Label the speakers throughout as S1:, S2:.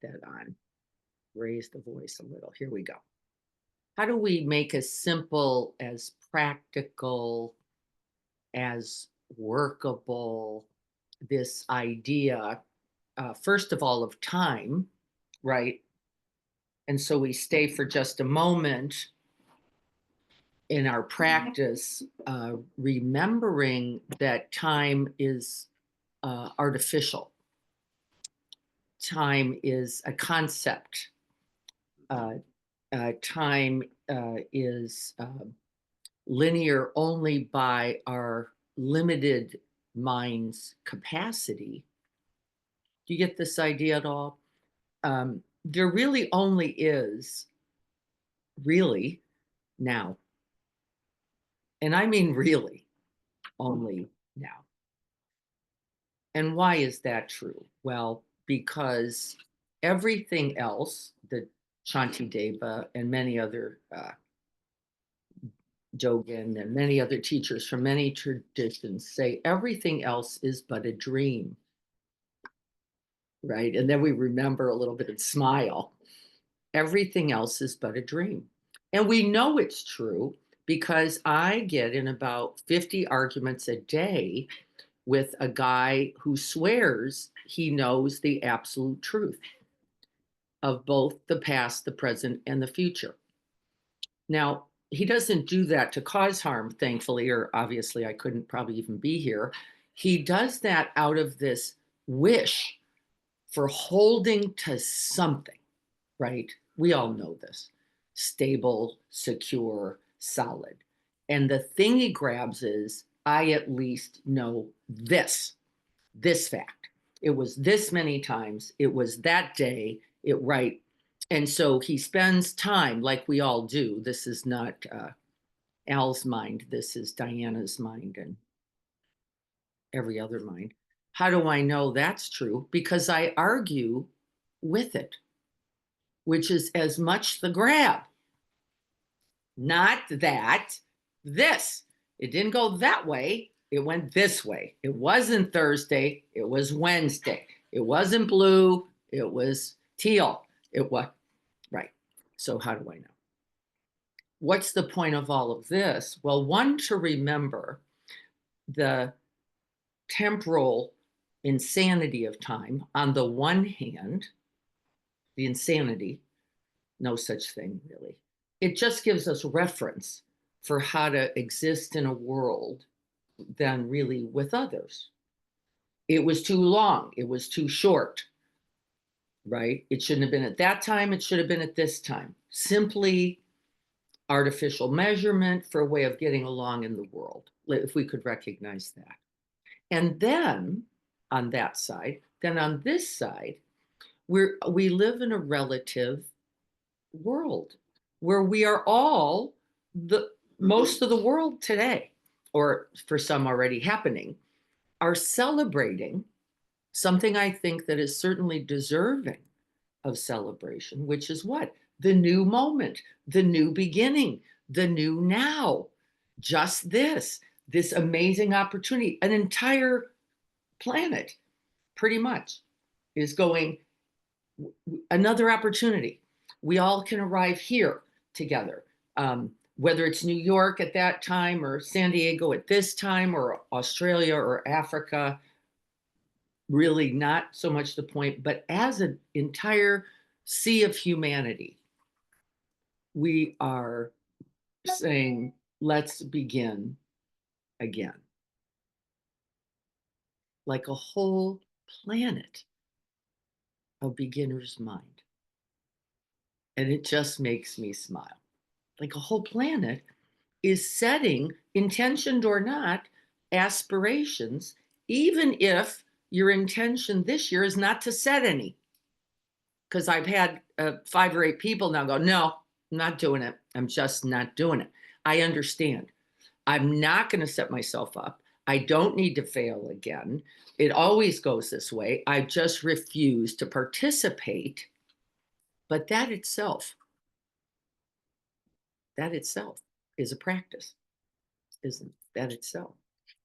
S1: that on. Raise the voice a little. Here we go. How do we make as simple, as practical, as workable this idea, first of all, of time, right? And so we stay for just a moment in our practice, remembering that time is artificial. Time is a concept. Uh, Time is linear only by our limited mind's capacity. Do you get this idea at all? There really only is really now. And I mean really only now. And why is that true? Well, because everything else, the Shantideva and many other Dogen and many other teachers from many traditions say everything else is but a dream, right? And then we remember a little bit and smile. Everything else is but a dream. And we know it's true because I get in about 50 arguments a day with a guy who swears he knows the absolute truth of both the past, the present, and the future. Now, he doesn't do that to cause harm, thankfully, or obviously I couldn't probably even be here. He does that out of this wish for holding to something, right? We all know this: stable, secure, solid. And the thing he grabs is, I at least know this fact. It was this many times. It was that day. It right. And so he spends time, like we all do. This is not Al's mind. This is Diana's mind and every other mind. How do I know that's true? Because I argue with it, which is as much the grab. Not that, this. It didn't go that way. It went this way. It wasn't Thursday. It was Wednesday. It wasn't blue. It was teal. It was, right. So, how do I know? What's the point of all of this? Well, one, to remember the temporal insanity of time on the one hand, the insanity, no such thing really. It just gives us reference for how to exist in a world than really with others. It was too long, it was too short, right? It shouldn't have been at that time, it should have been at this time. Simply artificial measurement for a way of getting along in the world, if we could recognize that. And then on that side, then on this side, we live in a relative world where we are all the most of the world today, or for some already happening, are celebrating something I think that is certainly deserving of celebration, which is what? The new moment, the new beginning, the new now. Just this amazing opportunity. An entire planet, pretty much, is going another opportunity. We all can arrive here together, whether it's New York at that time or San Diego at this time or Australia or Africa. Really not so much the point, but as an entire sea of humanity, we are saying, let's begin again. Like a whole planet of beginner's mind. And it just makes me smile. Like a whole planet is setting, intentioned or not, aspirations, even if your intention this year is not to set any. Because I've had 5 or 8 people now go, no, I'm not doing it. I'm just not doing it. I understand. I'm not going to set myself up. I don't need to fail again. It always goes this way. I just refuse to participate. But that itself is a practice, isn't that itself?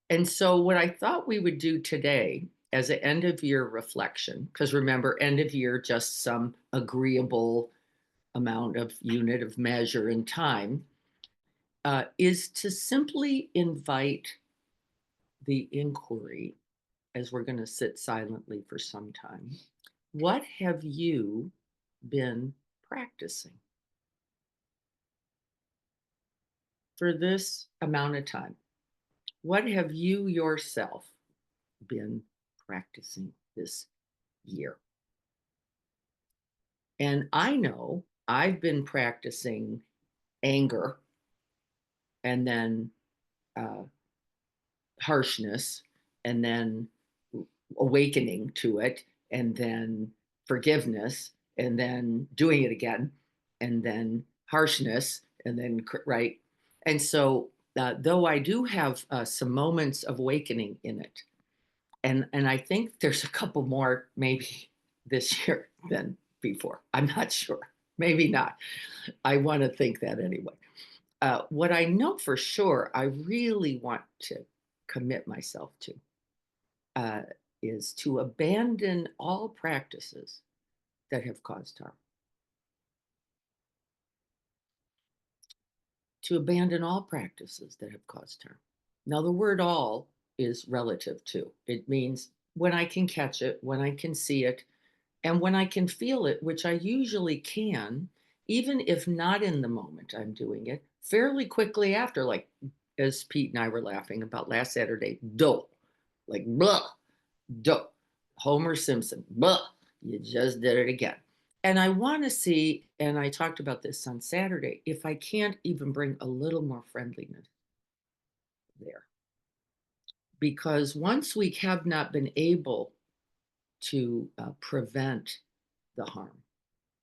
S1: And so, what I thought we would do today as an end of year reflection, because remember, end of year, just some agreeable amount of unit of measure in time, is to simply invite the inquiry as we're going to sit silently for some time. What have you been practicing for this amount of time? What have you yourself been practicing this year? And I know I've been practicing anger and then uh, harshness and then awakening to it and then forgiveness and then doing it again and then harshness and then right. And so though I do have some moments of awakening in it, and I think there's a couple more maybe this year than before. I'm not sure. Maybe not. I want to think that anyway. What I know for sure, I really want to commit myself to uh, is to abandon all practices that have caused harm. To abandon all practices that have caused harm. Now, the word all is relative too. It means when I can catch it, when I can see it, and when I can feel it, which I usually can, even if not in the moment I'm doing it, fairly quickly after, like as Pete and I were laughing about last Saturday, dope, like blah, dope. Homer Simpson, blah, you just did it again. And I want to see, and I talked about this on Saturday, if I can't even bring a little more friendliness there. Because once we have not been able to prevent the harm,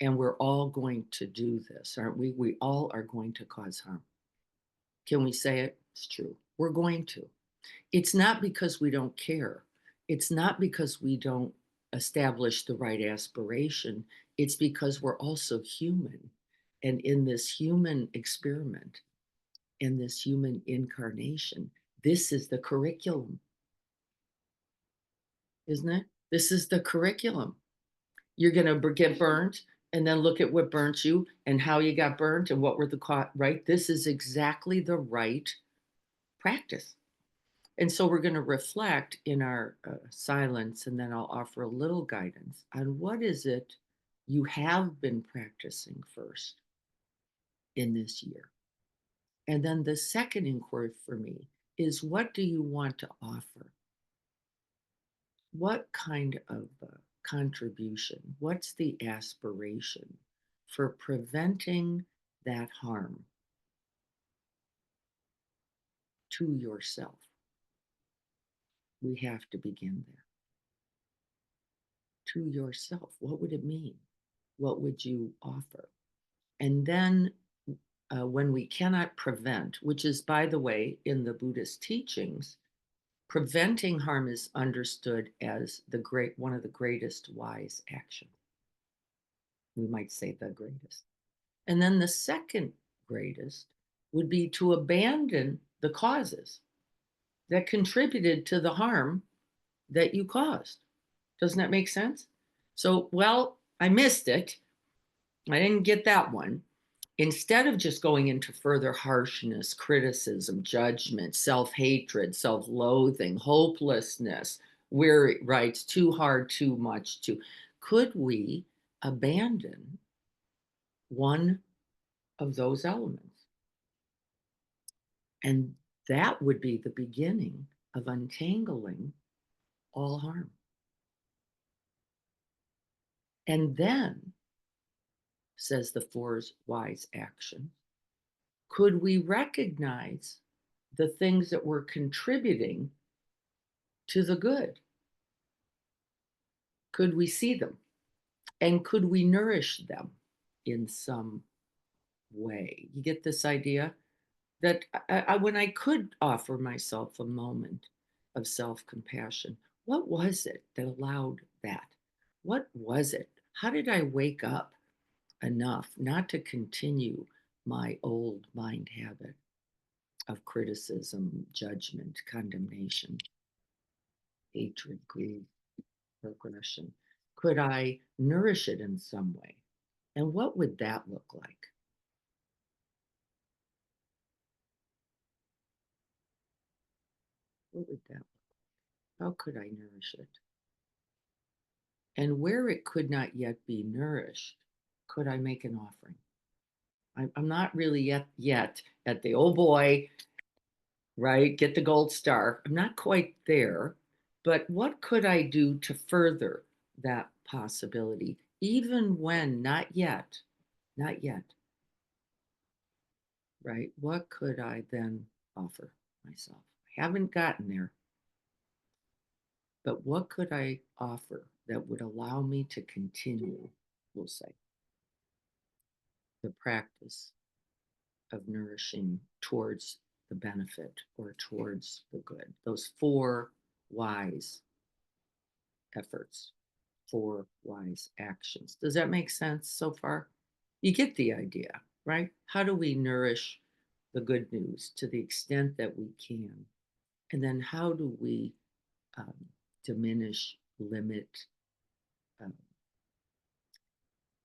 S1: and we're all going to do this, aren't we? We all are going to cause harm. Can we say it? It's true. We're going to. It's not because we don't care. It's not because we don't establish the right aspiration. It's because we're also human. And in this human experiment, in this human incarnation, this is the curriculum, isn't it? This is the curriculum. You're going to get burned and then look at what burnt you and how you got burned and what were the right. This is exactly the right practice. And so we're going to reflect in our silence, and then I'll offer a little guidance on what is it you have been practicing first in this year. And then the second inquiry for me is, what do you want to offer? What kind of contribution? What's the aspiration for preventing that harm to yourself? We have to begin there. To yourself, what would it mean? What would you offer? And then when we cannot prevent, which is, by the way, in the Buddhist teachings, preventing harm is understood as one of the greatest wise actions. We might say the greatest. And then the second greatest would be to abandon the causes that contributed to the harm that you caused. Doesn't that make sense? So, well, I missed it. I didn't get that one. Instead of just going into further harshness, criticism, judgment, self hatred, self loathing, hopelessness, weary, right? It's too hard, too much, could we abandon one of those elements? And that would be the beginning of untangling all harm. And then, says the four wise actions, could we recognize the things that were contributing to the good? Could we see them? And could we nourish them in some way? You get this idea that when I could offer myself a moment of self compassion, what was it that allowed that? What was it? How did I wake up enough not to continue my old mind habit of criticism, judgment, condemnation, hatred, greed? progression? Could I nourish it in some way? And what would that look like? What would that How could I nourish it? And where it could not yet be nourished, could I make an offering? I'm not really yet at the oh boy, right? Get the gold star. I'm not quite there, but what could I do to further that possibility, even when not yet, right? What could I then offer myself? I haven't gotten there, but what could I offer that would allow me to continue, we'll say, the practice of nourishing towards the benefit or towards the good? Those four wise efforts, four wise actions. Does that make sense so far? You get the idea, right? How do we nourish the good news to the extent that we can? And then how do we um, diminish, limit, um,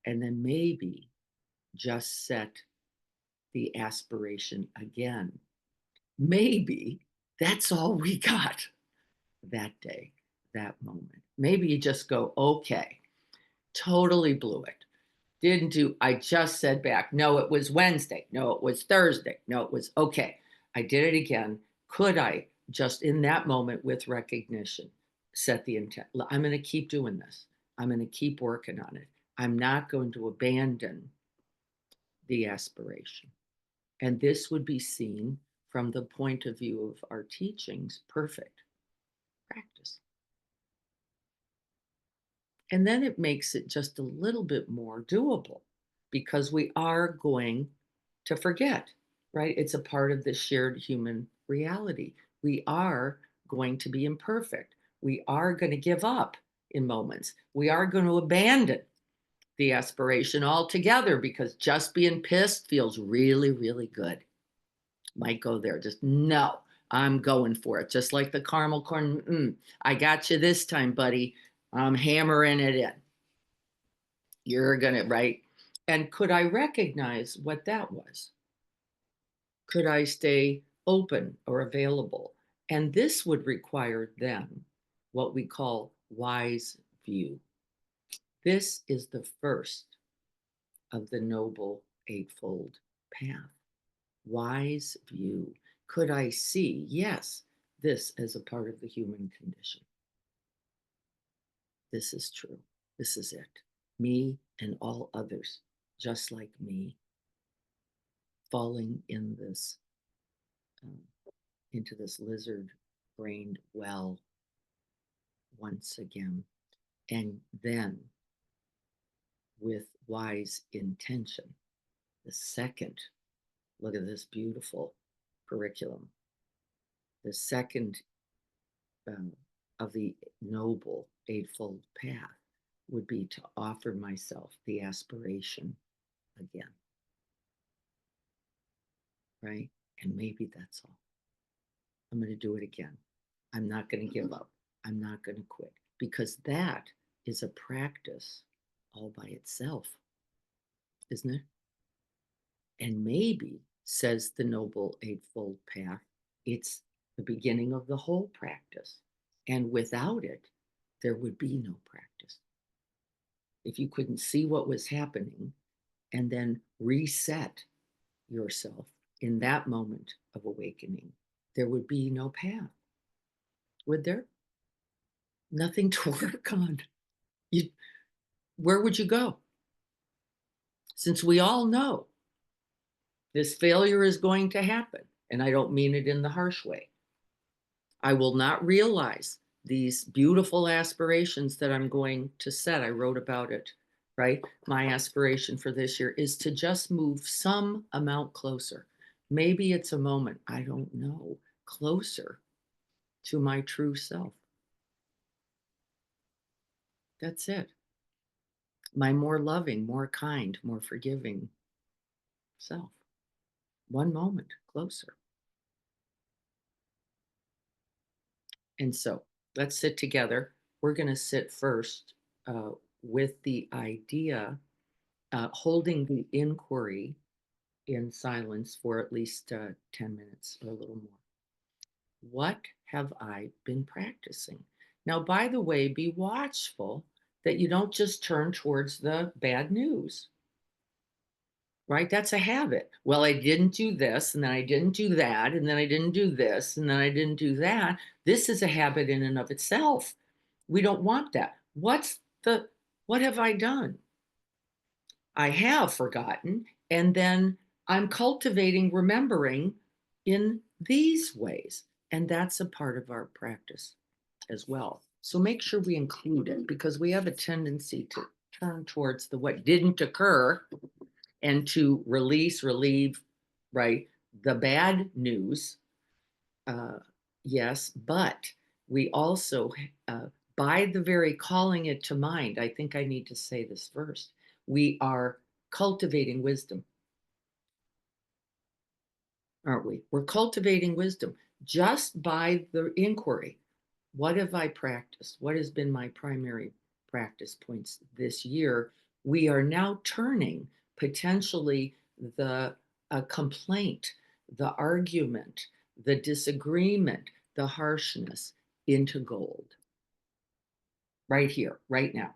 S1: and then maybe just set the aspiration again? Maybe that's all we got that day, that moment. Maybe you just go, okay, totally blew it. Didn't do, I just said back, no, it was Wednesday. No, it was Thursday. No, it was okay. I did it again. Could I just in that moment with recognition set the intent? I'm going to keep doing this. I'm going to keep working on it. I'm not going to abandon the aspiration. And this would be seen from the point of view of our teachings, perfect practice. And then it makes it just a little bit more doable because we are going to forget, right? It's a part of the shared human reality. We are going to be imperfect. We are going to give up in moments. We are going to abandon the aspiration altogether because just being pissed feels really, really good. Might go there. Just no, I'm going for it. Just like the caramel corn. I got you this time, buddy. I'm hammering it in. You're going to, right? And could I recognize what that was? Could I stay open or available? And this would require then what we call wise view. This is the first of the Noble Eightfold Path. Wise view. Could I see, yes, this as a part of the human condition? This is true. This is it. Me and all others, just like me, falling in this um, into this lizard-brained well once again, and then with wise intention. The second, look at this beautiful curriculum. The second um, of the Noble Eightfold Path would be to offer myself the aspiration again, right? And maybe that's all. I'm going to do it again. I'm not going to give up. I'm not going to quit because that is a practice all by itself, isn't it? And maybe, says the Noble Eightfold Path, it's the beginning of the whole practice. And without it, there would be no practice. If you couldn't see what was happening and then reset yourself in that moment of awakening, there would be no path, would there? Nothing to work on. You, where would you go? Since we all know this failure is going to happen, and I don't mean it in the harsh way. I will not realize these beautiful aspirations that I'm going to set. I wrote about it, right? My aspiration for this year is to just move some amount closer. Maybe it's a moment, I don't know, closer to my true self. That's it. My more loving, more kind, more forgiving self. One moment closer. And so let's sit together we're going to sit first with the idea, holding the inquiry in silence for at least 10 minutes or a little more. What have I been practicing? Now, by the way, be watchful that you don't just turn towards the bad news, right? That's a habit. Well, I didn't do this, and then I didn't do that, and then I didn't do this, and then I didn't do that. This is a habit in and of itself. We don't want that. What have I done? I have forgotten. And then I'm cultivating remembering in these ways. And that's a part of our practice as well. So make sure we include it because we have a tendency to turn towards the what didn't occur and to relieve, right, the bad news. Uh, yes, but we also, uh, by the very calling it to mind, I think I need to say this first, we are cultivating wisdom, aren't we? We're cultivating wisdom just by the inquiry. What have I practiced? What has been my primary practice points this year? We are now turning potentially the complaint, the argument, the disagreement, the harshness into gold right here, right now,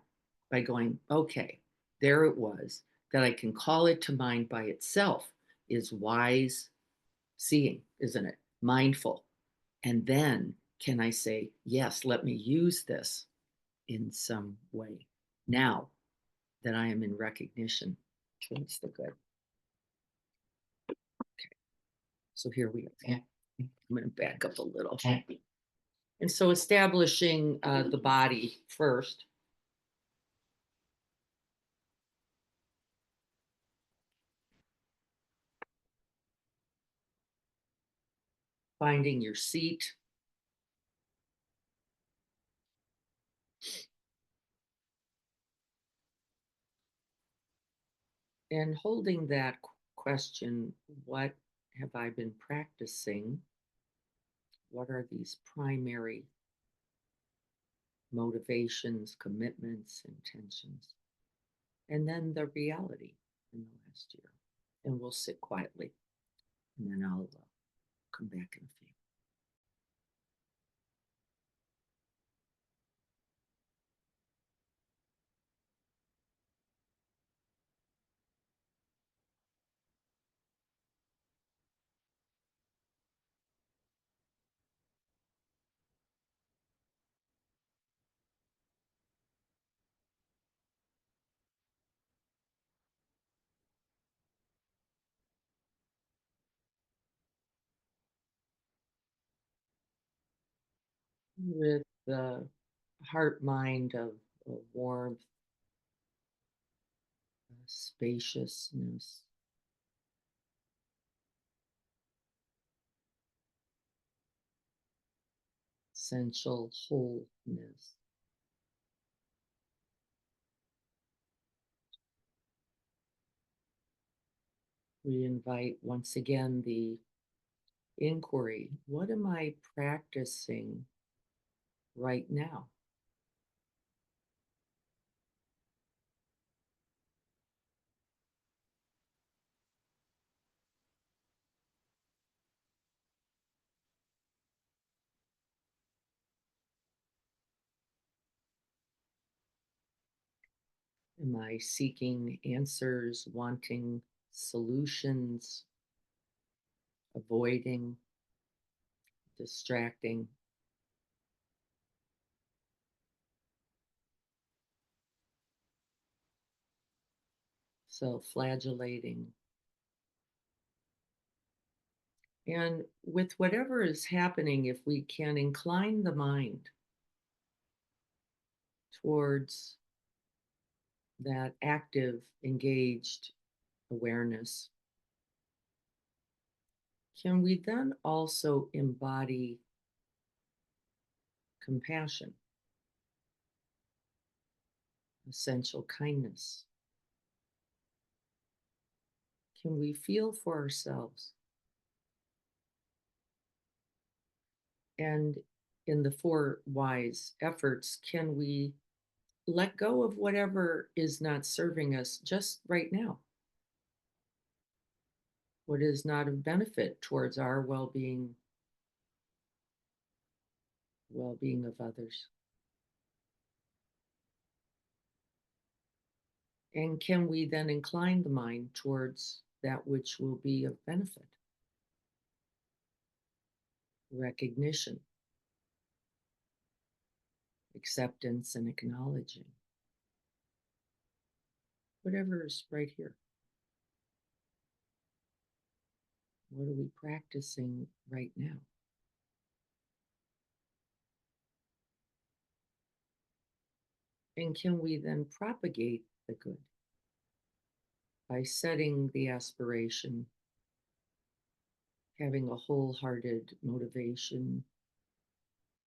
S1: by going, okay, there it was, that I can call it to mind by itself is wise seeing, isn't it? Mindful. And then can I say, yes, let me use this in some way now that I am in recognition towards the good. Okay, so here we are. I'm going to back up a little. And so establishing the body first. Finding your seat. And holding that question, what have I been practicing? What are these primary motivations, commitments, intentions? And then the reality in the last year. And we'll sit quietly and then I'll come back in a few. With the heart mind of warmth, spaciousness, essential wholeness. We invite once again the inquiry. What am I practicing right now? Am I seeking answers, wanting solutions, avoiding, distracting? Self-flagellating. And with whatever is happening, if we can incline the mind towards that active, engaged awareness, can we then also embody compassion, essential kindness? Can we feel for ourselves? And in the four wise efforts, can we let go of whatever is not serving us just right now? What is not of benefit towards our well-being of others? And can we then incline the mind towards that which will be of benefit? Recognition, acceptance, and acknowledging whatever is right here. What are we practicing right now? And can we then propagate the good by setting the aspiration, having a wholehearted motivation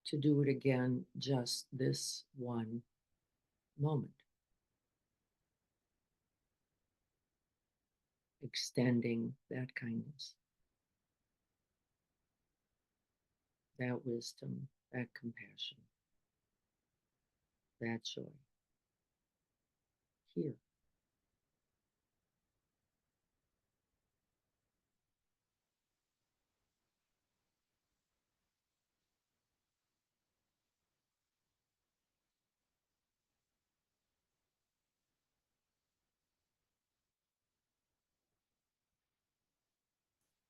S1: to do it again just this one moment, extending that kindness, that wisdom, that compassion, that joy here.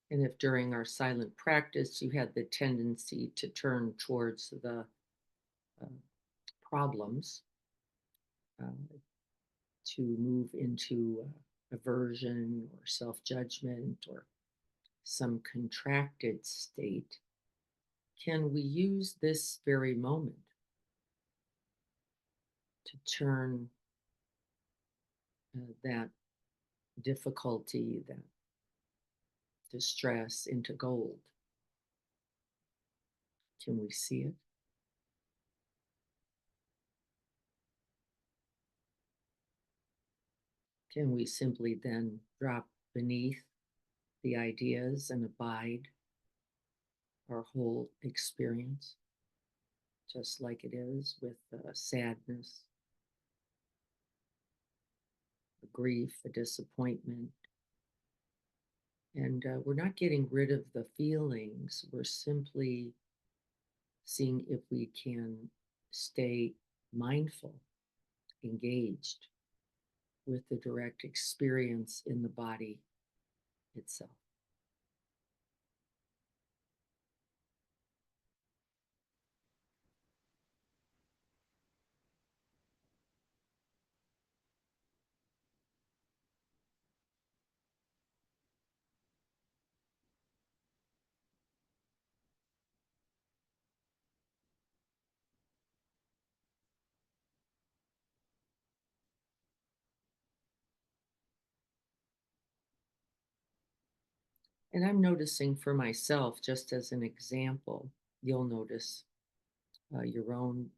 S1: And if during our silent practice you had the tendency to turn towards the uh, problems, uh, to move into aversion or self judgment or some contracted state, can we use this very moment to turn that difficulty, that distress into gold? Can we see it? Can we simply then drop beneath the ideas and abide our whole experience, just like it is with sadness, a grief, a disappointment? And we're not getting rid of the feelings, we're simply seeing if we can stay mindful, engaged with the direct experience in the body itself. And I'm noticing for myself, just as an example, you'll notice your own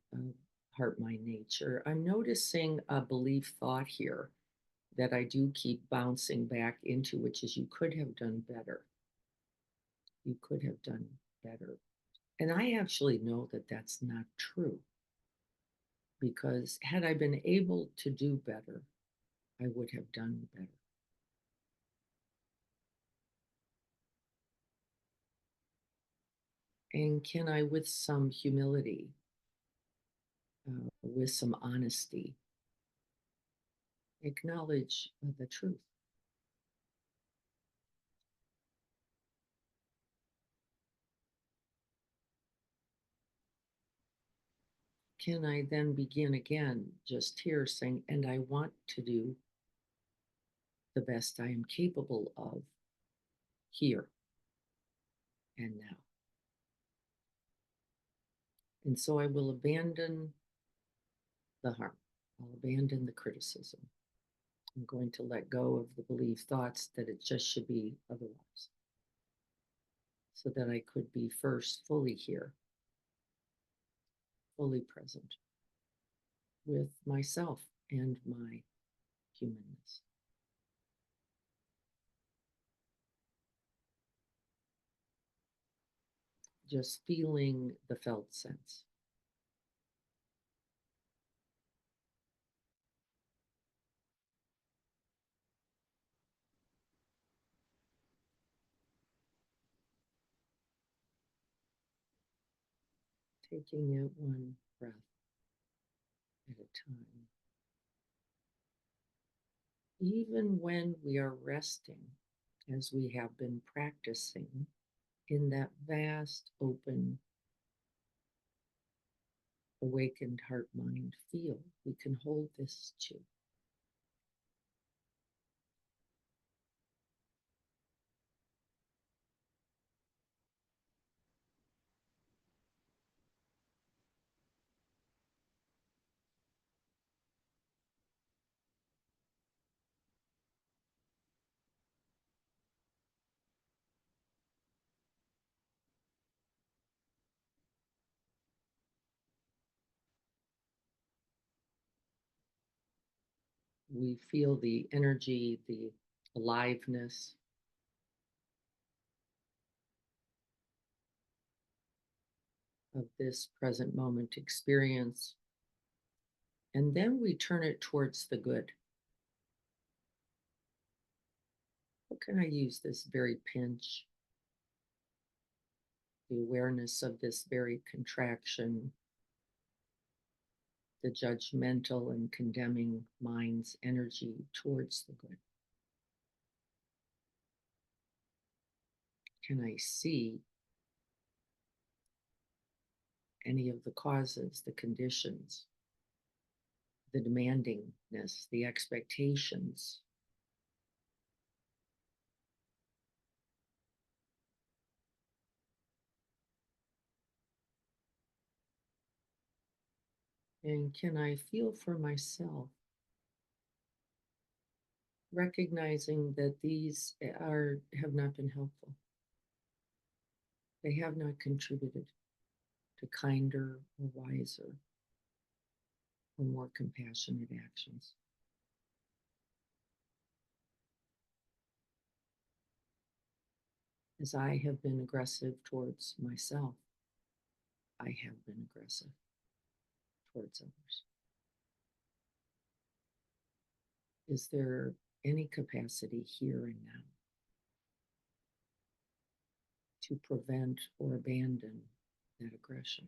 S1: heart, mind, nature. I'm noticing a belief thought here that I do keep bouncing back into, which is you could have done better. You could have done better. And I actually know that that's not true, because had I been able to do better, I would have done better. And can I, with some humility, with some honesty, acknowledge the truth? Can I then begin again, just here saying, and I want to do the best I am capable of here and now? And so I will abandon the harm, I'll abandon the criticism. I'm going to let go of the belief thoughts that it just should be otherwise, so that I could be first fully here, fully present with myself and my humanness. just feeling the felt sense. Taking it one breath at a time. Even when we are resting, as we have been practicing in that vast, open, awakened heart mind field, we can hold this too. We feel the energy, the aliveness of this present moment experience. And then we turn it towards the good. What can I use this very pinch? The awareness of this very contraction, the judgmental and condemning mind's energy towards the good. Can I see any of the causes, the conditions, the demandingness, the expectations? And can I feel for myself, recognizing that these have not been helpful? They have not contributed to kinder or wiser or more compassionate actions. As I have been aggressive towards myself, I have been aggressive towards others. Is there any capacity here and now to prevent or abandon that aggression?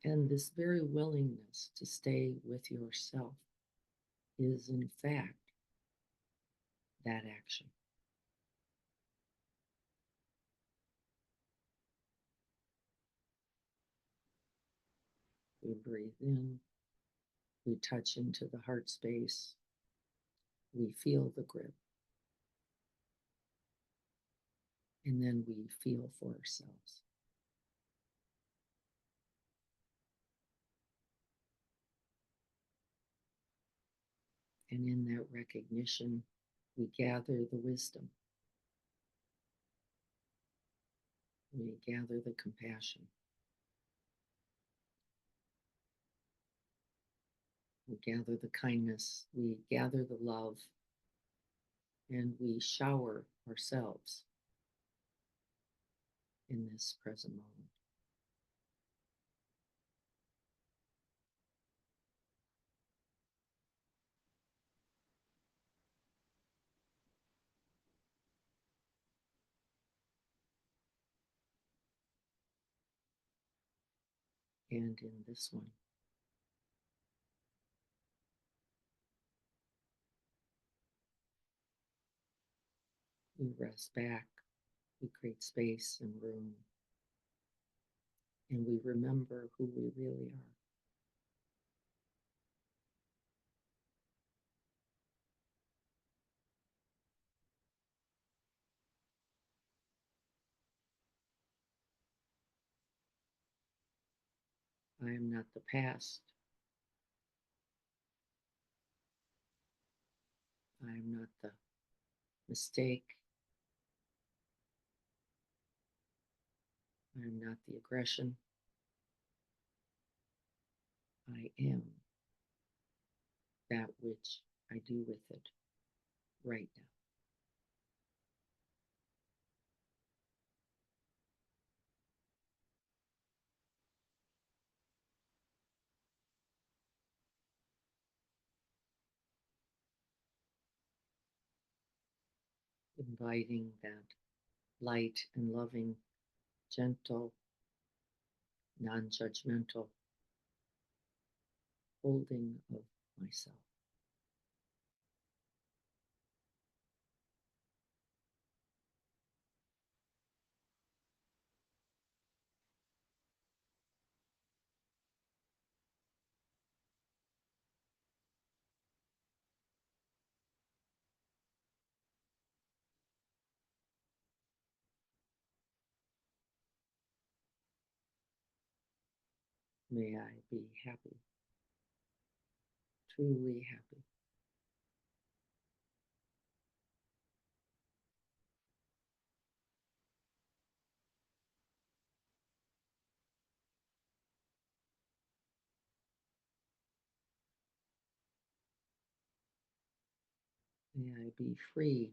S1: And this very willingness to stay with yourself is, in fact, that action. We breathe in, we touch into the heart space, we feel the grip, and then we feel for ourselves. And in that recognition, we gather the wisdom, we gather the compassion, we gather the kindness, we gather the love, and we shower ourselves in this present moment. And in this one, we rest back, we create space and room, and we remember who we really are. I am not the past. I am not the mistake. I am not the aggression. I am that which I do with it right now. Inviting that light and loving, gentle, non judgmental holding of myself. May I be happy, truly happy. May I be free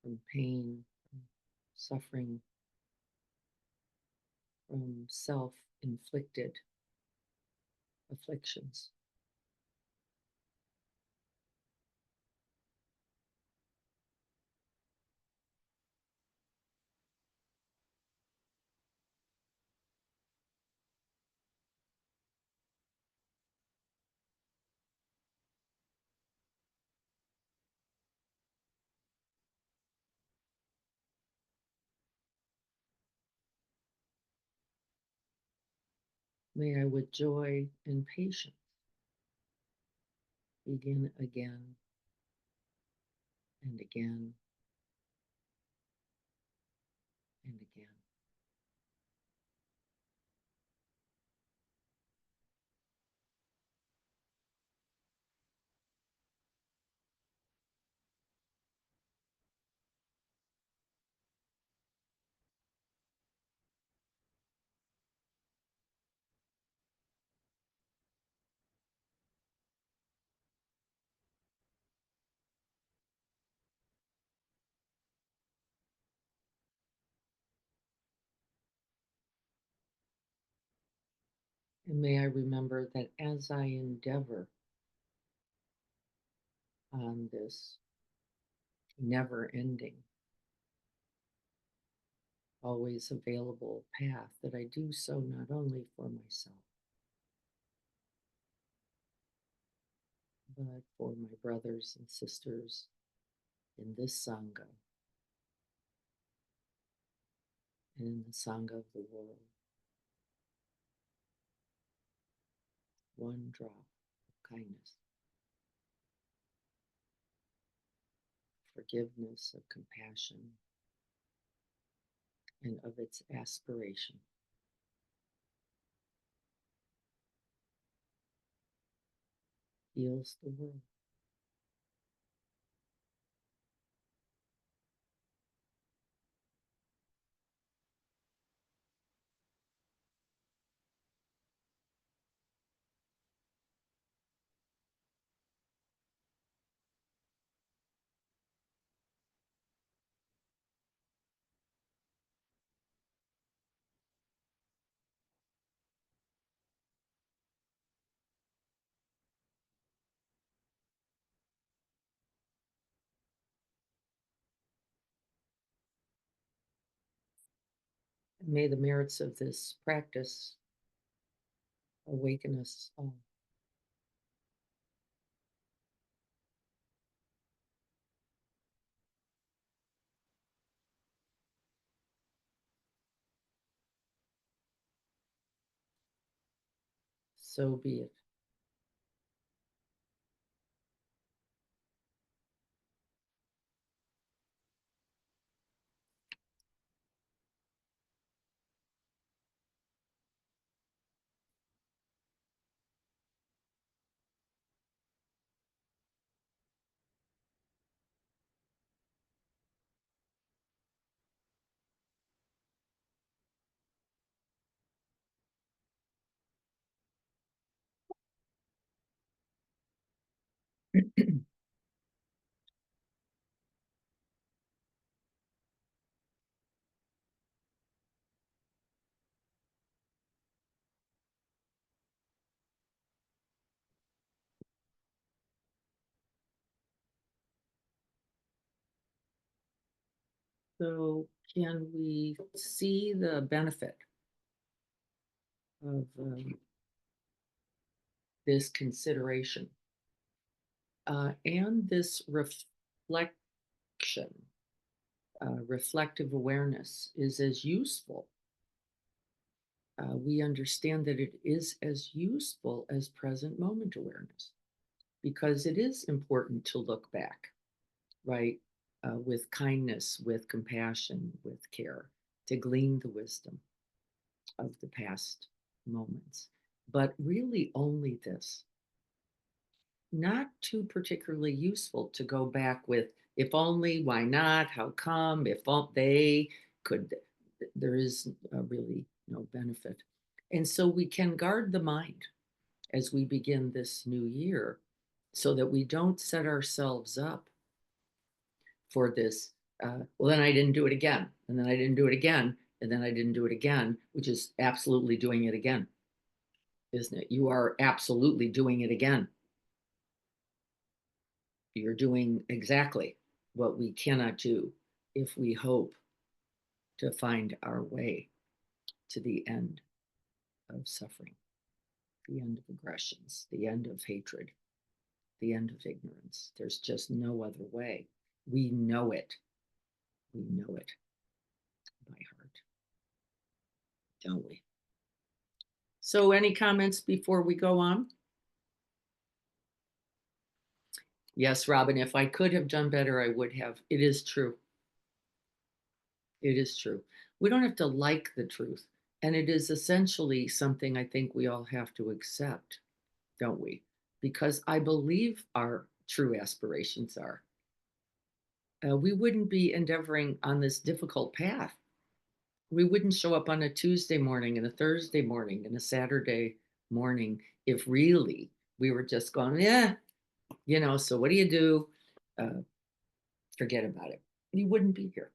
S1: from pain, from suffering, from self inflicted afflictions. May I, with joy and patience, begin again and again and again. And may I remember that as I endeavor on this never ending, always available path, that I do so not only for myself, but for my brothers and sisters in this Sangha and in the Sangha of the world. One drop of kindness, forgiveness, of compassion, and of its aspiration. Heals the world. And may the merits of this practice awaken us all. So be it. So can we see the benefit of this consideration and this reflection, reflective awareness is as useful. We understand that it is as useful as present moment awareness because it is important to look back, right? With kindness, with compassion, with care, to glean the wisdom of the past moments. But really, only this. Not too particularly useful to go back with, if only, why not, how come, if they could, there is really no benefit. And so we can guard the mind as we begin this new year so that we don't set ourselves up for this. Well, then I didn't do it again. And then I didn't do it again. And then I didn't do it again, which is absolutely doing it again, isn't it? You are absolutely doing it again. You're doing exactly what we cannot do if we hope to find our way to the end of suffering, the end of aggressions, the end of hatred, the end of ignorance. There's just no other way. We know it. We know it by heart, don't we? So, any comments before we go on? Yes, Robin, if I could have done better, I would have. It is true. It is true. We don't have to like the truth. And it is essentially something I think we all have to accept, don't we? Because I believe our true aspirations are. We wouldn't be endeavoring on this difficult path. We wouldn't show up on a Tuesday morning and a Thursday morning and a Saturday morning if really we were just going, yeah, so what do you do? Forget about it. You wouldn't be here.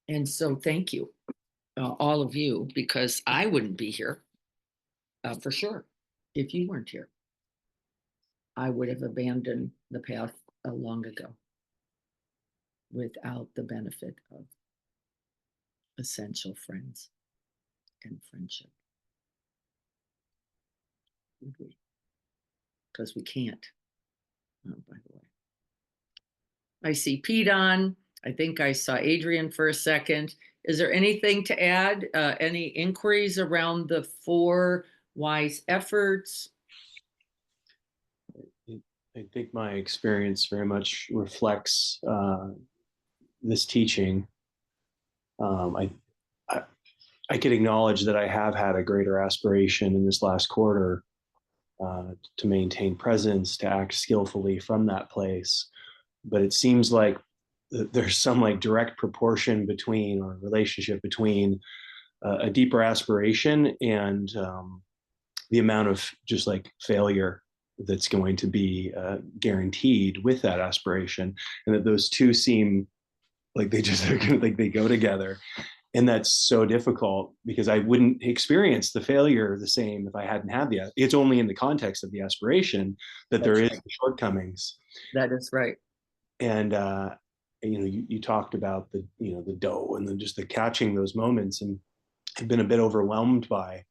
S1: And so thank you, all of you, because I wouldn't be here for sure if you weren't here. I would have abandoned the path long ago without the benefit of essential friends and friendship. Would we? Because we can't. Oh, by the way, I see Pete on. I think I saw Adrian for a second. Is there anything to add? Any inquiries around the 4 wise efforts?
S2: I think my experience very much reflects this teaching. I could acknowledge that I have had a greater aspiration in this last quarter to maintain presence, to act skillfully from that place. But it seems like there's some like direct proportion between, or relationship between a deeper aspiration and the amount of just like failure that's going to be guaranteed with that aspiration, and that those two seem like they just like they go together. And that's so difficult because I wouldn't experience the failure the same if I hadn't had the, it's only in the context of the aspiration that there is shortcomings.
S1: That is right.
S2: And you talked about the the dough and then just the catching those moments, and I've been a bit overwhelmed by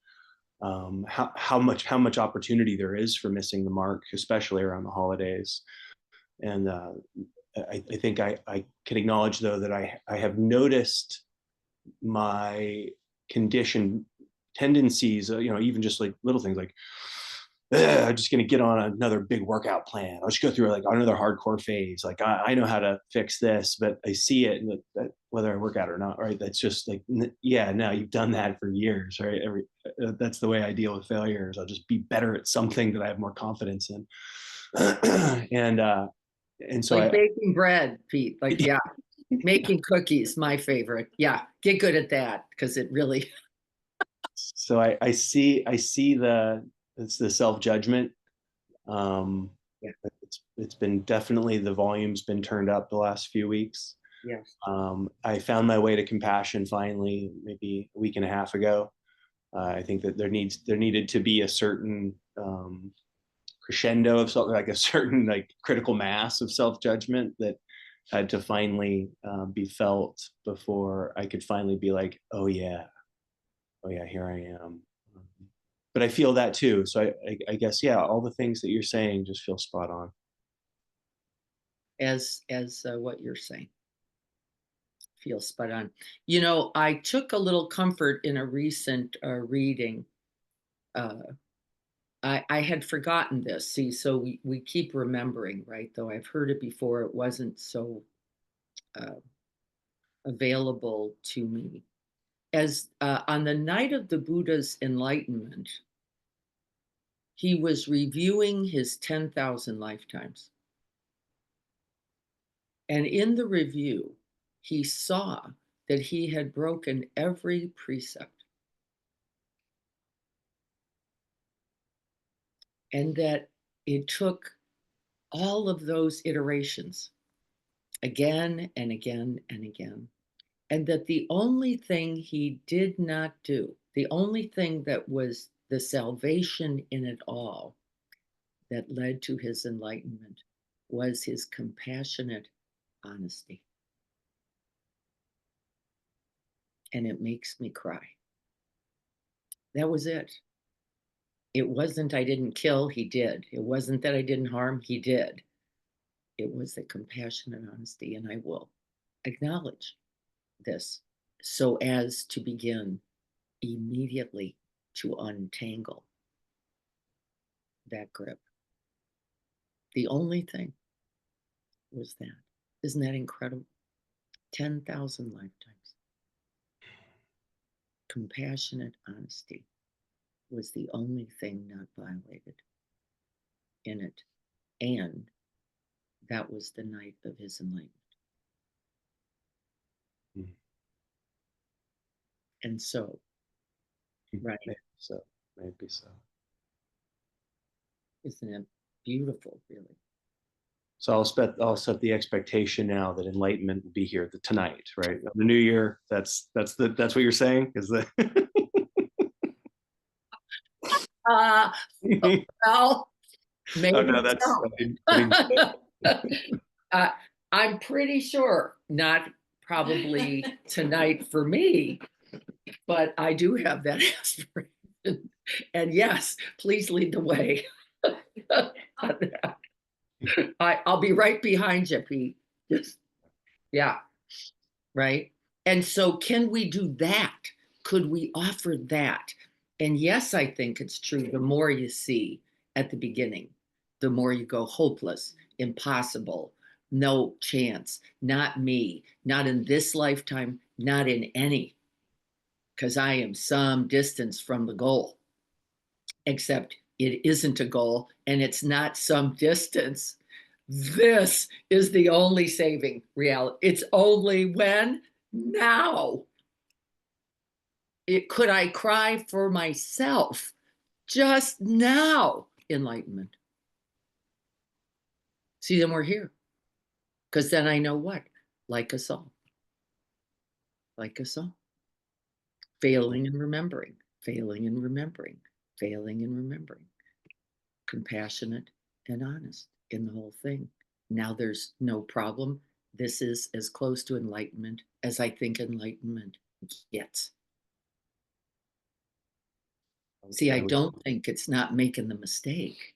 S2: how much opportunity there is for missing the mark, especially around the holidays. And I think I can acknowledge though that I have noticed my conditioned tendencies, even just like little things like, I'm just going to get on another big workout plan. I'll just go through like another hardcore phase. Like I know how to fix this, but I see it, and that whether I work out or not, right? That's just like, yeah, no, you've done that for years, right? That's the way I deal with failures. I'll just be better at something that I have more confidence in. and so
S1: like baking bread, Pete. Like, yeah, making cookies, my favorite. Yeah, get good at that because it really.
S2: So I see it's the self-judgment. Yeah. it's been definitely, the volume's been turned up the last few weeks.
S1: Yes.
S2: I found my way to compassion finally, maybe a week and a half ago. I think that there needed to be a certain crescendo of self, like a certain like critical mass of self judgment that had to finally be felt before I could finally be like, oh yeah, here I am. But I feel that too. So I guess, yeah, all the things that you're saying just feel spot on.
S1: As what you're saying feels spot on. You know, I took a little comfort in a recent reading. Uh, I had forgotten this. See, so we keep remembering, right? Though I've heard it before, it wasn't so uh, available to me. As on the night of the Buddha's enlightenment, he was reviewing his 10,000 lifetimes. And in the review, he saw that he had broken every precept and that it took all of those iterations again and again and again. And that the only thing he did not do, the only thing that was the salvation in it all that led to his enlightenment was his compassionate honesty. And it makes me cry. That was it. It wasn't I didn't kill, he did. It wasn't that I didn't harm, he did. It was the compassionate honesty. And I will acknowledge this so as to begin immediately to untangle that grip. The only thing was that. Isn't that incredible? 10,000 lifetimes. Compassionate honesty was the only thing not violated in it. And that was the night of his enlightenment.
S2: Mm.
S1: And so, right,
S2: Maybe so, maybe so.
S1: isn't it beautiful, really?
S2: So I'll set the expectation now that enlightenment will be here tonight, right? The new year. That's what you're saying, is that?
S1: Uh, well,
S2: Oh
S1: maybe
S2: no, that's
S1: so.
S2: I
S1: uh, I'm pretty sure, not probably tonight for me, but I do have that aspiration. And yes, please lead the way. I'll be right behind you, Pete. Just, yeah, right. And so, can we do that? Could we offer that? And yes, I think it's true. The more you see at the beginning, the more you go hopeless, impossible, no chance, not me, not in this lifetime, not in any, because I am some distance from the goal, except it isn't a goal and it's not some distance. This is the only saving reality. It's only when now. Could I cry for myself just now? Enlightenment. See, then we're here. Because then I know what? Like us all. Like us all. Failing and remembering, failing and remembering, failing and remembering. Compassionate and honest in the whole thing. Now there's no problem. This is as close to enlightenment as I think enlightenment gets. See, I don't think it's not making the mistake.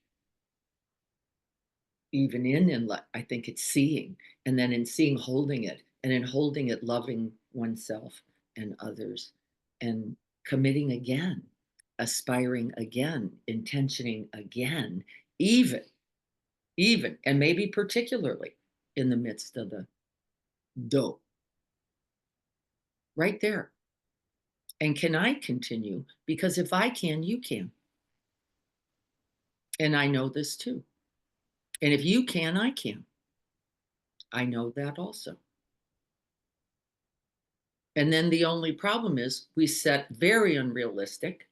S1: Even in I think it's seeing, and then in seeing, holding it, and in holding it, loving oneself and others, and committing again, aspiring again, intentioning again, even, and maybe particularly in the midst of the dough. Right there. And can I continue? Because if I can, you can. And I know this too. And if you can, I can. I know that also. And then the only problem is we set very unrealistic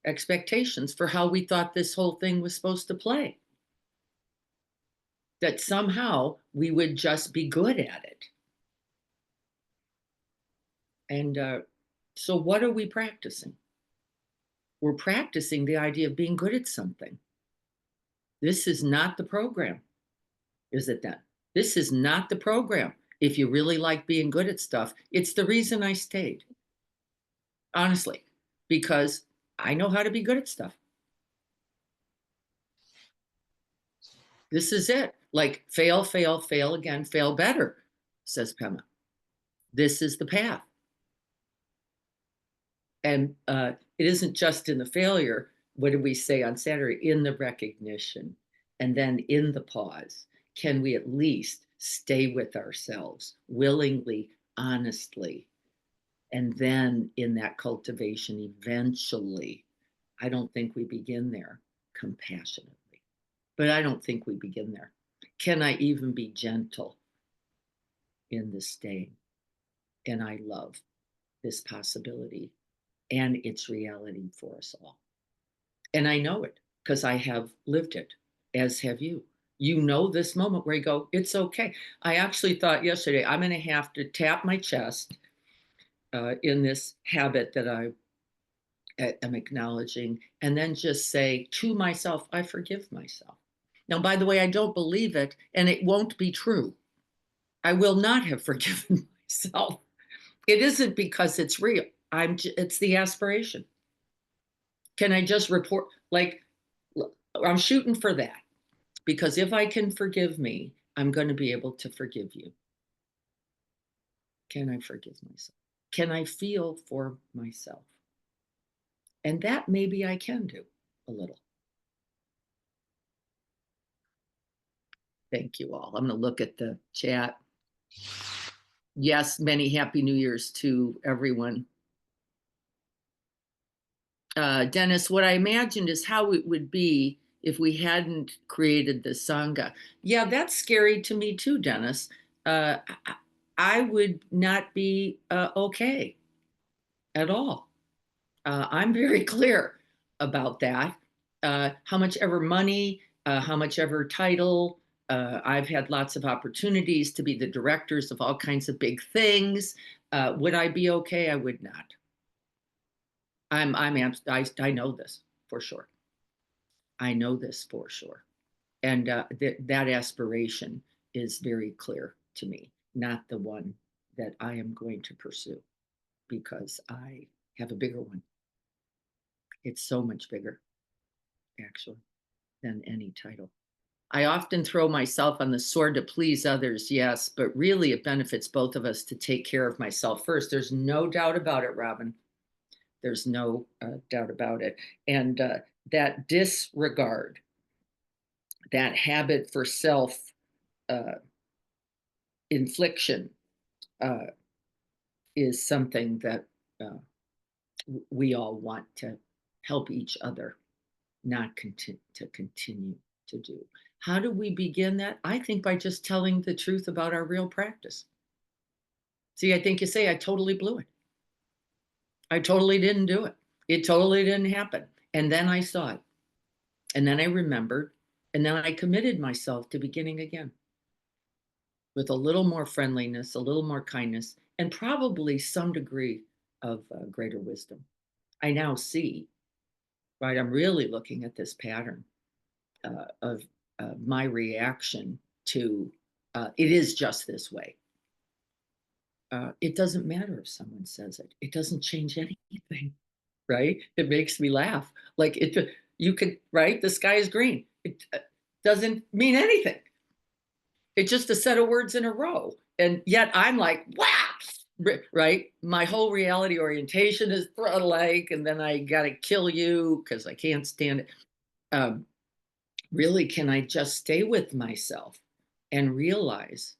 S1: expectations for how we thought this whole thing was supposed to play. that somehow we would just be good at it. And so, what are we practicing? We're practicing the idea of being good at something. This is not the program, is it then? This is not the program. If you really like being good at stuff, it's the reason I stayed, honestly, because I know how to be good at stuff. This is it. Like fail, fail, fail again, fail better, says Pema. This is the path. And it isn't just in the failure. What did we say on Saturday? In the recognition. And then in the pause, can we at least stay with ourselves willingly, honestly? And then in that cultivation, eventually, I don't think we begin there compassionately, but I don't think we begin there. Can I even be gentle in this staying? And I love this possibility and its reality for us all. And I know it because I have lived it, as have you. You know this moment where you go, it's okay. I actually thought yesterday, I'm going to have to tap my chest in this habit that I am acknowledging, and then just say to myself, I forgive myself. Now, by the way, I don't believe it, and it won't be true. I will not have forgiven myself. It isn't because it's real. It's the aspiration. Can I just report, like, I'm shooting for that, because if I can forgive me, I'm going to be able to forgive you. Can I forgive myself? Can I feel for myself? And that maybe I can do a little. Thank you all. I'm going to look at the chat. Yes, many happy New Year's to everyone. Dennis, what I imagined is how it would be if we hadn't created the Sangha. Yeah, that's scary to me too, Dennis. I would not be okay at all. I'm very clear about that. How much ever money, how much ever title. I've had lots of opportunities to be the directors of all kinds of big things. Would I be okay? I would not. I know this for sure. I know this for sure. And that aspiration is very clear to me, not the one that I am going to pursue, because I have a bigger one. It's so much bigger, actually, than any title. I often throw myself on the sword to please others, yes, but really it benefits both of us to take care of myself first. There's no doubt about it, Robin. There's no doubt about it. And that disregard, that habit for self infliction, is something that we all want to help each other not to continue to do. How do we begin that? I think by just telling the truth about our real practice. See, I think you say I totally blew it. I totally didn't do it. It totally didn't happen. And then I saw it. And then I remembered. And then I committed myself to beginning again with a little more friendliness, a little more kindness, and probably some degree of greater wisdom. I now see, right? I'm really looking at this pattern of my reaction to it is just this way. It doesn't matter if someone says it. It doesn't change anything, right? It makes me laugh. Like you could, right? The sky is green. It doesn't mean anything. It's just a set of words in a row. And yet I'm like, wow, right? My whole reality orientation is like, and then I got to kill you because I can't stand it. Really, can I just stay with myself and realize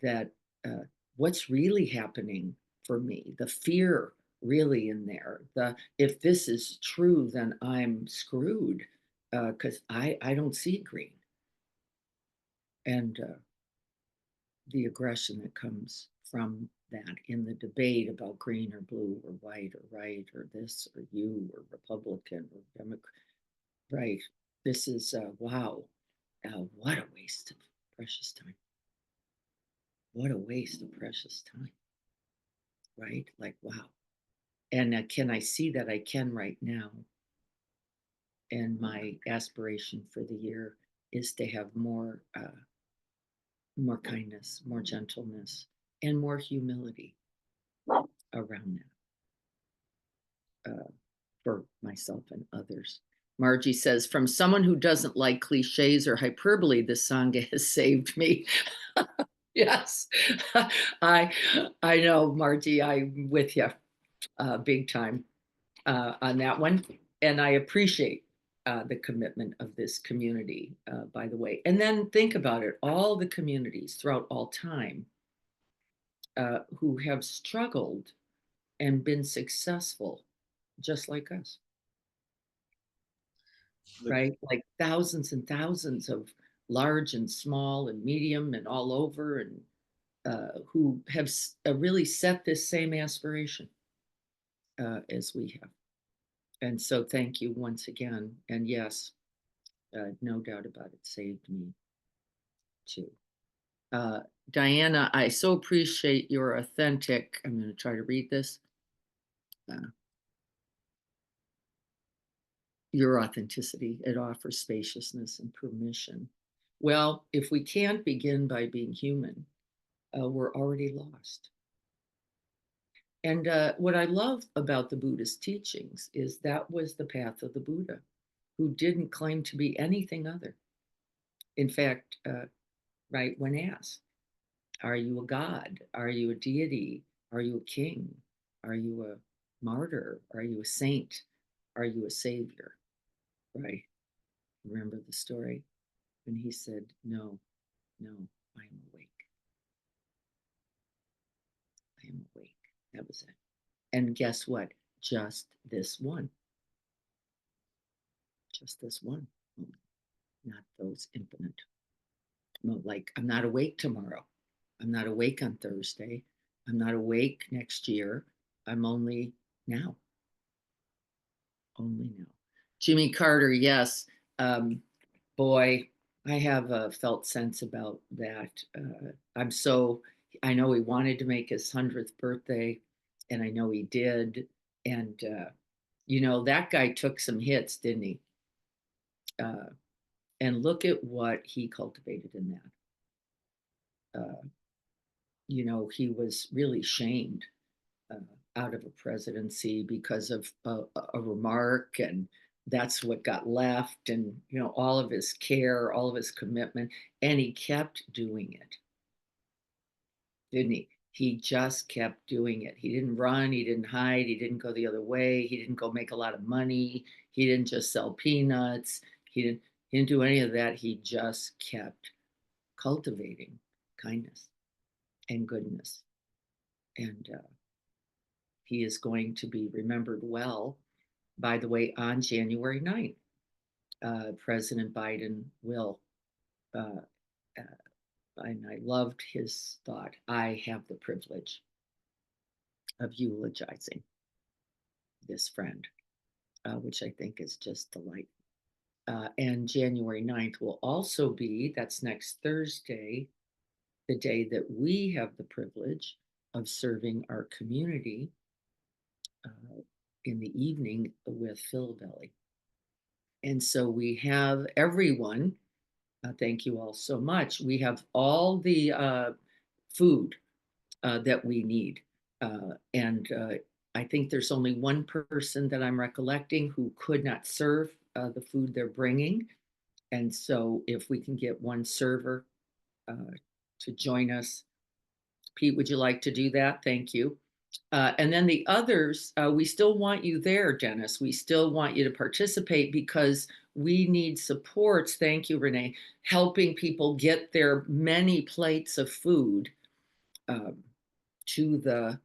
S1: that what's really happening for me, the fear really in there, if this is true, then I'm screwed because I don't see green. And the aggression that comes from that in the debate about green or blue or white or right or this or you or Republican or Democrat, right? This is wow. What a waste of precious time. What a waste of precious time, right? Like, wow. And can I see that I can right now? And my aspiration for the year is to have more kindness, more gentleness, and more humility around that for myself and others. Margie says, from someone who doesn't like cliches or hyperbole, this Sangha has saved me. Yes, I I know, Margie. I'm with you big time on that one, and I appreciate the commitment of this community. By the way, and then think about it: all the communities throughout all time who have struggled and been successful, just like us,
S2: The,
S1: right? Like thousands and thousands of large and small and medium and all over, and who have really set this same aspiration as we have. And so, thank you once again. And yes, no doubt about it, saved me too. Uh, Diana, I so appreciate your authentic. I'm going to try to read this. Uh, your authenticity. It offers spaciousness and permission. Well, if we can't begin by being human, we're already lost. And what I love about the Buddhist teachings is that was the path of the Buddha, who didn't claim to be anything other. In fact, right when asked, are you a god? Are you a deity? Are you a king? Are you a martyr? Are you a saint? Are you a savior? Right? Remember the story? And he said, no, no, I am awake. I am awake. That was it. And guess what? Just this one. Just this one. Not those infinite. No, like, I'm not awake tomorrow. I'm not awake on Thursday. I'm not awake next year. I'm only now. Only now. Jimmy Carter, yes. Boy, I have a felt sense about that. I know he wanted to make his 100th birthday, and I know he did. And, that guy took some hits, didn't he? Uh, and look at what he cultivated in that. He was really shamed uh, out of a presidency because of a remark, and that's what got left. And all of his care, all of his commitment, and he kept doing it, didn't he? He just kept doing it. He didn't run, he didn't hide, he didn't go the other way, he didn't go make a lot of money, he didn't just sell peanuts, he didn't do any of that. He just kept cultivating kindness and goodness. And he is going to be remembered well, by the way, on January 9th. President Biden will, uh, and I loved his thought, I have the privilege of eulogizing this friend, which I think is just delightful. And January 9th will also be, that's next Thursday, the day that we have the privilege of serving our community in the evening with Philbelly. And so we have everyone, thank you all so much. We have all the food that we need. And I think there's only one person that I'm recollecting who could not serve the food they're bringing. And so if we can get one server to join us. Pete, would you like to do that? Thank you. And then the others, we still want you there, Dennis. We still want you to participate because we need supports. Thank you, Renee, helping people get their many plates of food to the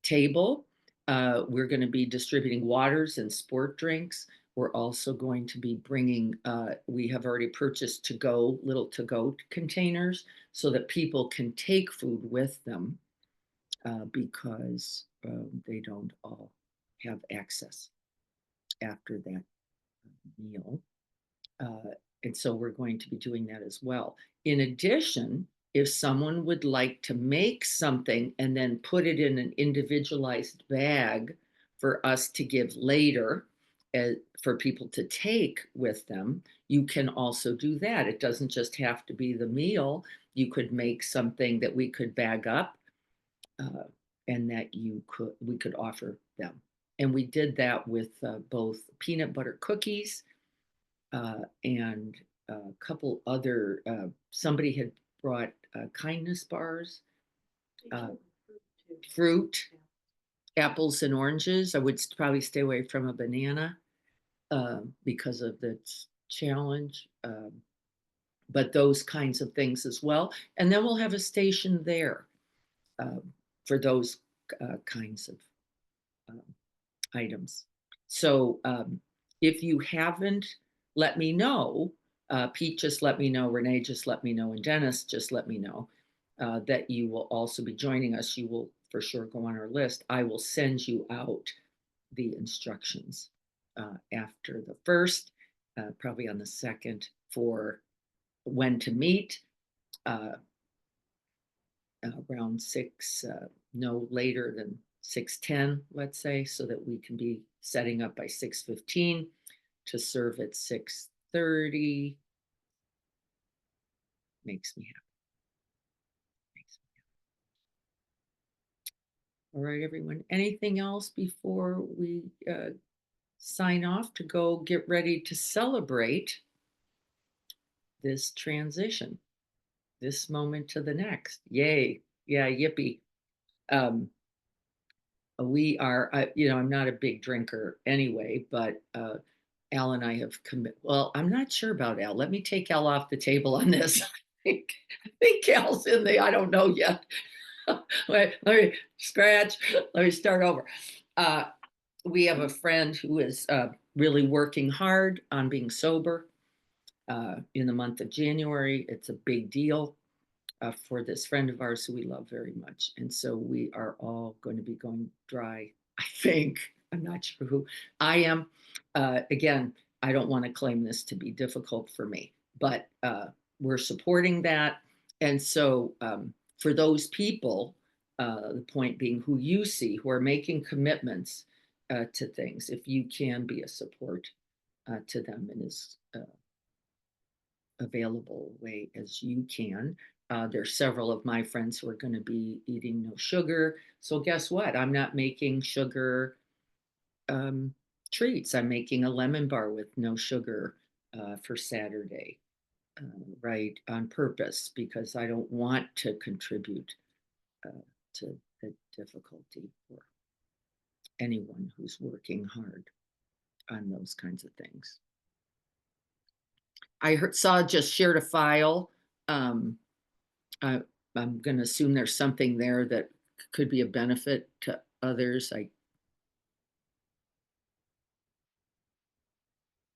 S1: table. We're going to be distributing waters and sport drinks. We're also going to be bringing, we have already purchased little to go containers so that people can take food with them because they don't all have access after that meal. And so we're going to be doing that as well. In addition, if someone would like to make something and then put it in an individualized bag for us to give later, for people to take with them, you can also do that. It doesn't just have to be the meal. You could make something that we could bag up, uh, and that we could offer them. And we did that with both peanut butter cookies, and a couple other. Somebody had brought kindness bars, uh, fruit, apples and oranges. I would probably stay away from a banana because of the challenge. But those kinds of things as well. And then we'll have a station there um, for those kinds of um, items. So if you haven't, let me know. Pete just let me know, Renee just let me know, and Dennis just let me know that you will also be joining us. You will for sure go on our list. I will send you out the instructions after the first, probably on the second, for when to meet. Uh, Around 6, no later than 6:10, let's say, so that we can be setting up by 6:15 to serve at 6:30. Makes me happy. Makes me happy. All right, everyone. Anything else before we sign off to go get ready to celebrate this transition, this moment to the next? Yay. Yeah, yippee. We are, I'm not a big drinker anyway, but Al and I have well, I'm not sure about Al. Let me take Al off the table on this. I think Al's in the, I don't know yet. Wait, let me scratch. Let me start over. Uh, we have a friend who is really working hard on being sober in the month of January. It's a big deal for this friend of ours who we love very much. And so we are all going to be going dry, I think. I'm not sure who I am. Again, I don't want to claim this to be difficult for me, but we're supporting that. And so for those people, the point being who you see, who are making commitments to things, if you can be a support to them in as available way as you can. There's several of my friends who are going to be eating no sugar. So guess what? I'm not making sugar treats. I'm making a lemon bar with no sugar for Saturday, right, on purpose, because I don't want to contribute to the difficulty for anyone who's working hard on those kinds of things. Saw just shared a file. Um, I'm going to assume there's something there that could be a benefit to others.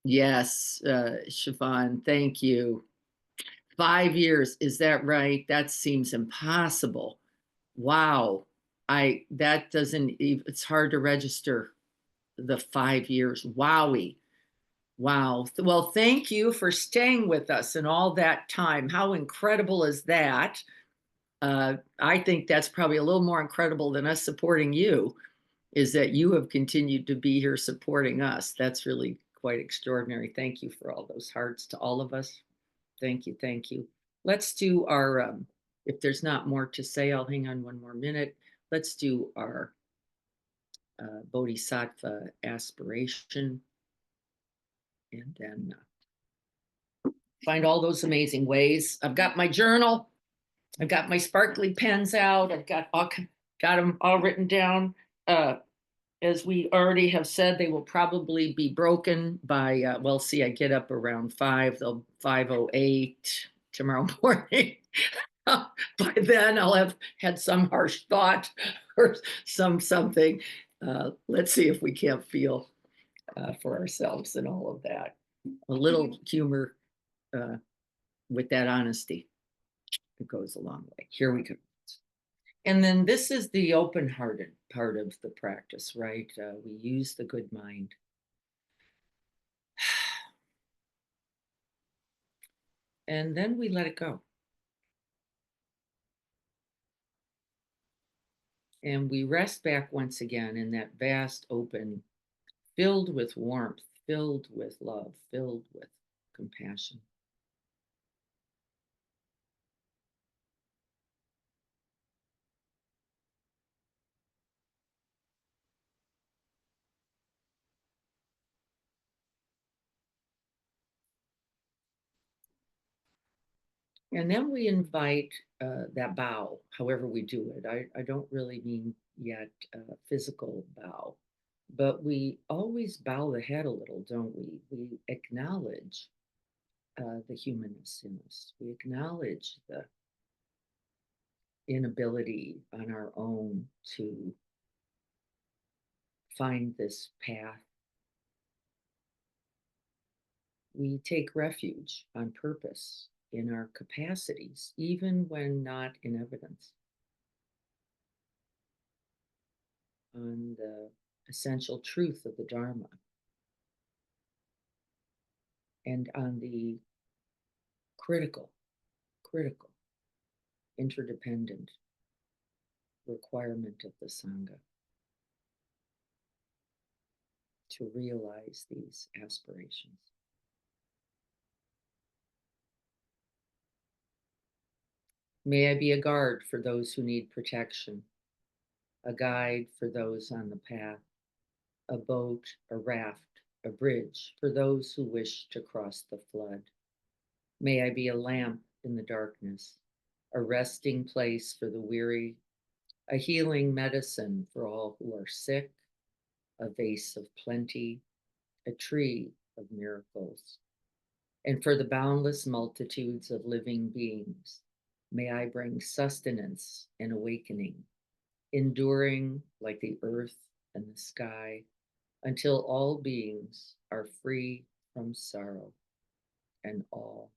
S1: Yes, Siobhan, thank you. 5 years, is that right? That seems impossible. Wow. That doesn't even, it's hard to register the 5 years. Wowie. Wow. Well, thank you for staying with us and all that time. How incredible is that? I think that's probably a little more incredible than us supporting you, is that you have continued to be here supporting us. That's really quite extraordinary. Thank you for all those hearts to all of us. Thank you. Thank you. Let's do our, if there's not more to say, I'll hang on one more minute. Let's do our Bodhisattva aspiration, and then find all those amazing ways. I've got my journal. I've got my sparkly pens out. I've got them all written down. As we already have said, they will probably be broken by, well, see, I get up around 5, they'll 5:08 tomorrow morning. By then I'll have had some harsh thought or something. Let's see if we can't feel for ourselves and all of that. A little humor with that honesty. It goes a long way. Here we go. And then this is the open-hearted part of the practice, right? We use the good mind. And then we let it go. And we rest back once again in that vast open, filled with warmth, filled with love, filled with compassion. And then we invite that bow, however we do it. I don't really mean yet physical bow, but we always bow the head a little, don't we? We acknowledge the humanness in us. We acknowledge the inability on our own to find this path. We take refuge on purpose in our capacities, even when not in evidence, on the essential truth of the Dharma and on the critical, interdependent requirement of the Sangha to realize these aspirations. May I be a guard for those who need protection, a guide for those on the path, a boat, a raft, a bridge for those who wish to cross the flood. May I be a lamp in the darkness, a resting place for the weary, a healing medicine for all who are sick, a vase of plenty, a tree of miracles. And for the boundless multitudes of living beings, may I bring sustenance and awakening, enduring like the earth and the sky, until all beings are free from sorrow and all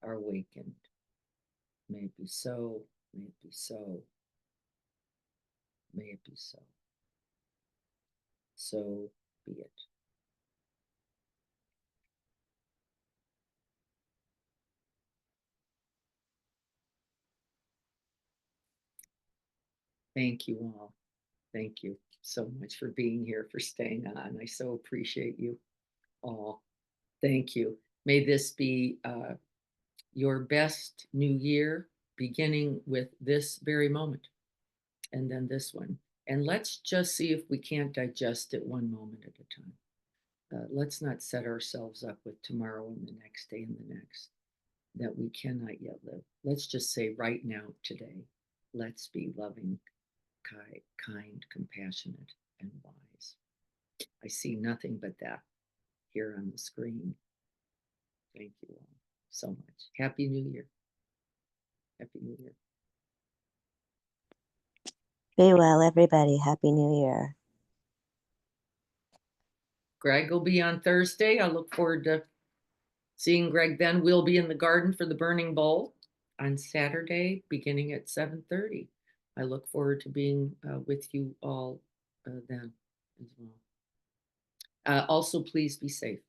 S1: are awakened. May it be so, may it be so, may it be so. So be it. Thank you all. Thank you so much for being here, for staying on. I so appreciate you all. Thank you. May this be your best new year, beginning with this very moment and then this one. And let's just see if we can't digest it one moment at a time. Let's not set ourselves up with tomorrow and the next day and the next that we cannot yet live. Let's just say right now, today, let's be loving, kind, compassionate, and wise. I see nothing but that here on the screen. Thank you all so much. Happy New Year. Happy New Year.
S3: Be well, everybody. Happy New Year.
S1: Greg will be on Thursday. I look forward to seeing Greg then. We'll be in the garden for the Burning Bowl on Saturday, beginning at 7:30. I look forward to being with you all then as well. Also, please be safe.